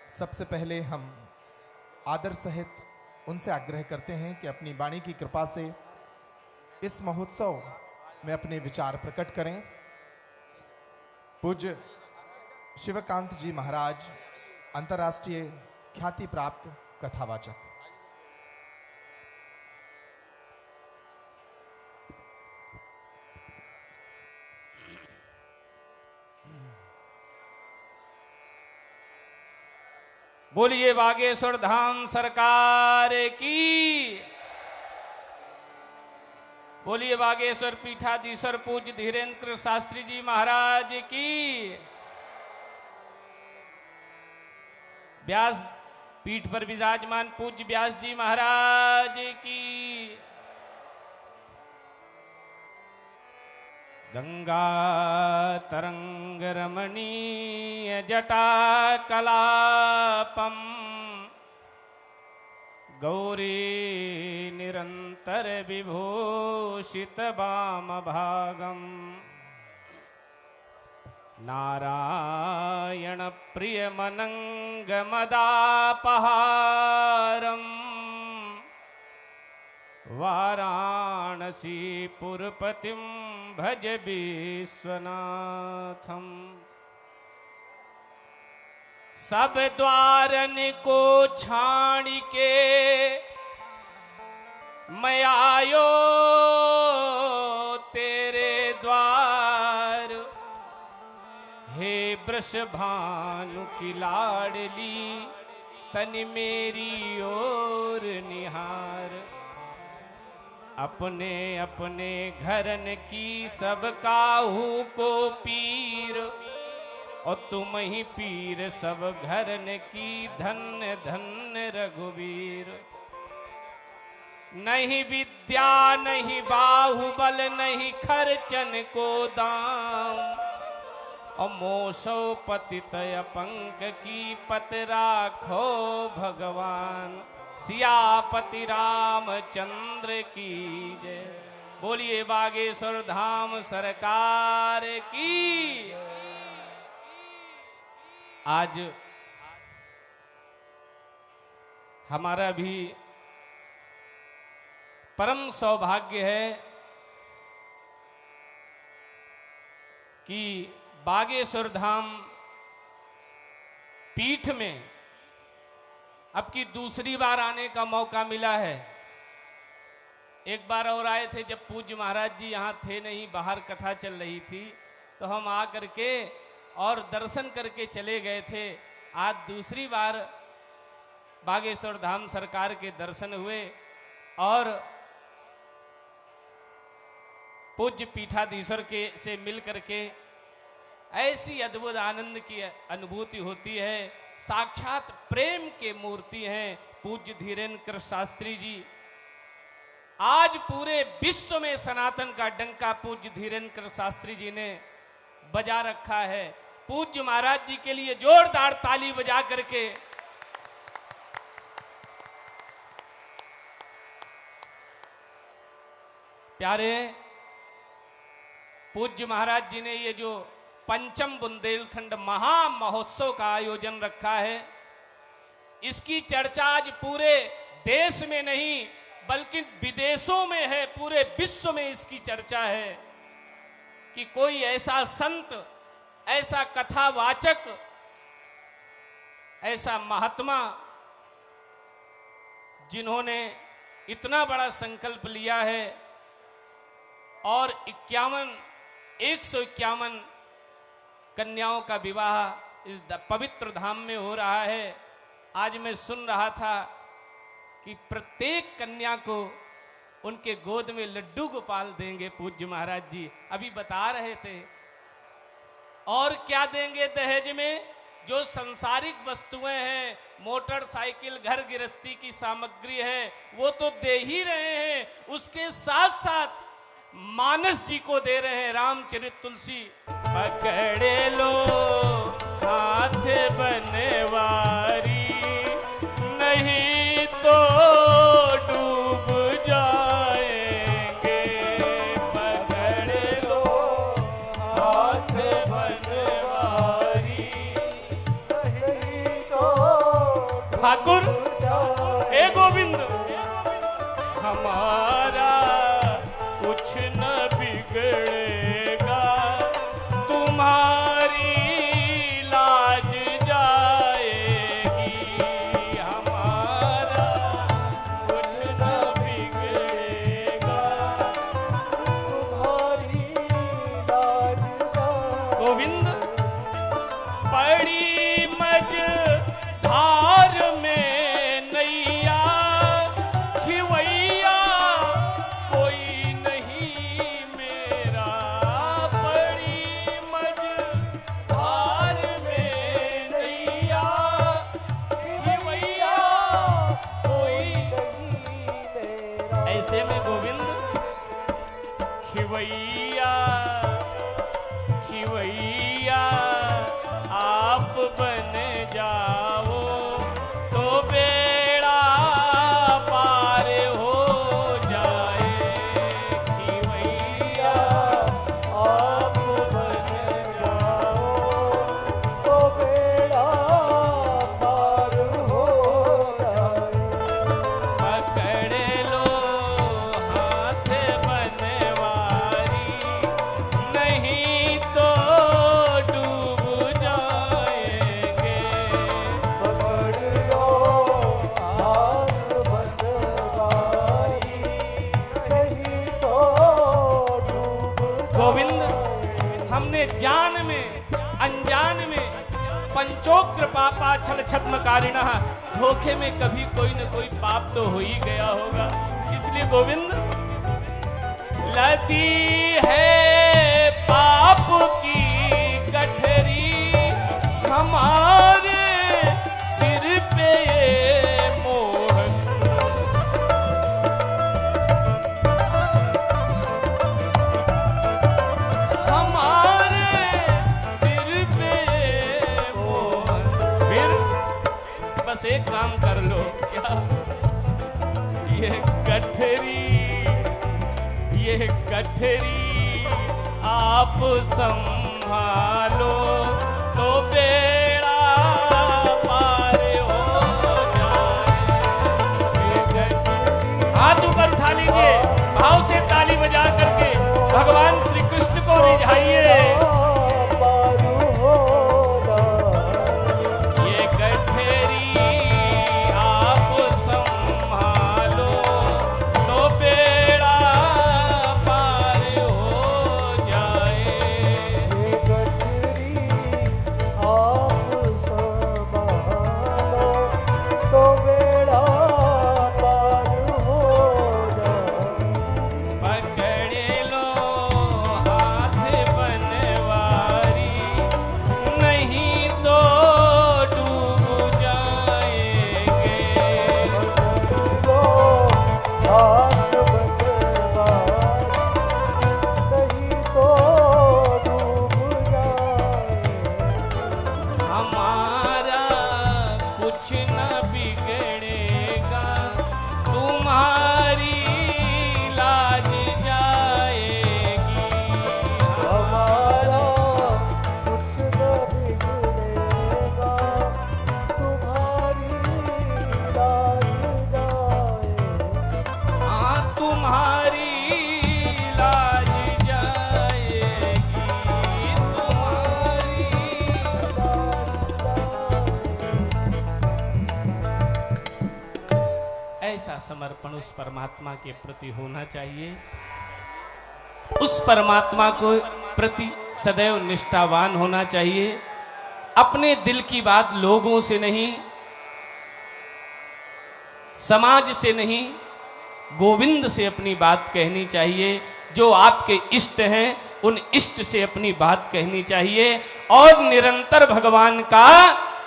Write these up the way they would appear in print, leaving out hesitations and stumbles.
सबसे पहले हम आदर सहित उनसे आग्रह करते हैं कि अपनी वाणी की कृपा से इस महोत्सव में अपने विचार प्रकट करें। पूज्य शिवकांत जी महाराज, अंतर्राष्ट्रीय ख्याति प्राप्त कथावाचक। बोलिए बागेश्वर धाम सरकार की। बोलिए बागेश्वर पीठाधीश्वर पूज्य धीरेन्द्र शास्त्री जी महाराज की। व्यास पीठ पर विराजमान पूज्य व्यास जी महाराज की। गंगा तरंग रमणीय जटा कलापम गौरी निरंतर विभूषित वाम भागम नारायण प्रिय मनंग मदापहारम वाराणसी पुरपतिम भज विश्वनाथम। सब द्वारन को छाण के मैं आयो तेरे द्वार। हे वृषभानु की लाडली तनि मेरी ओर निहार। अपने अपने घरन की सब काहू को पीर और तुम ही पीर सब घरन की धन्य धन्य रघुवीर। नहीं विद्या नहीं बाहुबल नहीं खर्चन को दाम और मोसो पतित अपंक की पत राखो भगवान। सियापति रामचंद्र की जय। बोलिए बागेश्वर धाम सरकार की। आज हमारा भी परम सौभाग्य है कि बागेश्वर धाम पीठ में अब की दूसरी बार आने का मौका मिला है। एक बार और आए थे जब पूज्य महाराज जी यहाँ थे नहीं, बाहर कथा चल रही थी, तो हम आ करके और दर्शन करके चले गए थे। आज दूसरी बार बागेश्वर धाम सरकार के दर्शन हुए और पूज्य पीठाधीश्वर के से मिल करके ऐसी अद्भुत आनंद की अनुभूति होती है। साक्षात प्रेम के मूर्ति हैं पूज्य धीरेन्द्र शास्त्री जी। आज पूरे विश्व में सनातन का डंका पूज्य धीरेन्द्र शास्त्री जी ने बजा रखा है। पूज्य महाराज जी के लिए जोरदार ताली बजा करके प्यारे पूज्य महाराज जी ने ये जो पंचम बुंदेलखंड महा महोत्सव का आयोजन रखा है, इसकी चर्चा आज पूरे देश में नहीं बल्कि विदेशों में है, पूरे विश्व में इसकी चर्चा है कि कोई ऐसा संत, ऐसा कथावाचक, ऐसा महात्मा जिन्होंने इतना बड़ा संकल्प लिया है और 151 कन्याओं का विवाह इस पवित्र धाम में हो रहा है। आज मैं सुन रहा था कि प्रत्येक कन्या को उनके गोद में लड्डू गोपाल देंगे पूज्य महाराज जी, अभी बता रहे थे। और क्या देंगे दहेज में? जो सांसारिक वस्तुएं हैं, मोटरसाइकिल, घर गृहस्थी की सामग्री है, वो तो दे ही रहे हैं, उसके साथ साथ मानस जी को दे रहे हैं रामचरित तुलसी। पकड़े लो हाथ बनवारी नहीं तो डूब जाएंगे। पकड़े लो हाथ बनवारी नहीं तो ठाकुर हे गोविंद, हमारा कुछ न बिगड़ेगा, तुम्हारी लाज जाएगी। हमारा कुछ न बिगड़ेगा, तुम्हारी लाज जाएगी। गोविंद पड़ी मझधार में नैया, खिवैया कोई नहीं मेरा। पड़ी मझधार में नैया, खिवैया कोई नहीं मेरा। ऐसे में गोविंद खिवैया खिवैया आप बन जाओ तो बेड़ा पार हो जाए। खिवैया आप बन जाओ तो बेड़ा पार हो जाए। पकड़ लो हाथ बनवारी, नहीं तो डूब जाएंगे। पकड़ लो हाथ बनवारी, नहीं तो डूब गोविंद हमने जान में अनजान में पंचोग्र पापा छल छद्म कारिणः, धोखे में कभी कोई न कोई पाप तो हो ही गया होगा। इसलिए गोविंद लदी है पाप की गठरी, हमारे सिर पे ये मोहन। हमारे सिर पे ये मोहन। फिर बस एक काम कर लो, क्या ये गठरी आप संभालो तो बेड़ा पार हो जाए। हाथ ऊपर उठा लीजिए, भाव से ताली बजा करके भगवान श्री कृष्ण को रिझाइए। पार हो जाए। ये गठरी आप संभालो तो बेड़ा पार हो जाए। ये गठरी आप संभालो तो बेड़ा पार हो जाए। पकड़ लो हाथ बनवारी, नहीं तो डूब जाएंगे। पकड़ लो हाथ बनवारी, नहीं तो डूब जाए। हमारा कुछ न बिगड़ेगा, तुम्हारी लाज जाएगी। हमारा कुछ न बिगड़ेगा, तुम्हारी लाज जाए। हाँ तुम्हारी लाज जाएगी, तुम्हारी। ऐसा समर्पण उस परमात्मा के प्रति होना चाहिए। उस परमात्मा को प्रति सदैव निष्ठावान होना चाहिए। अपने दिल की बात लोगों से नहीं, समाज से नहीं, गोविंद से अपनी बात कहनी चाहिए। जो आपके इष्ट हैं उन इष्ट से अपनी बात कहनी चाहिए और निरंतर भगवान का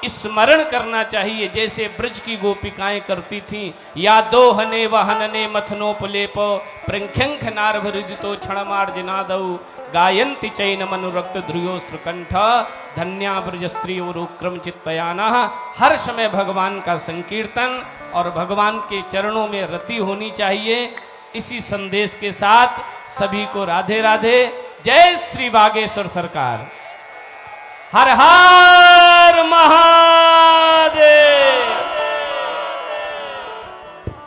स्मरण करना चाहिए। जैसे ब्रज की गोपिकाएं करती थीं, या दोहने वहनने मथनोपलेप प्रंख्यंख नारभरुदितो क्षणमार्जनादौ गायन्ति चैन मनुरक्त ध्रुयो श्रकंठ धन्या ब्रज श्री उरुक्रम चित्तयाना। हर समय भगवान का संकीर्तन और भगवान के चरणों में रति होनी चाहिए। इसी संदेश के साथ सभी को राधे राधे। जय श्री बागेश्वर सरकार। हर हर महादेव।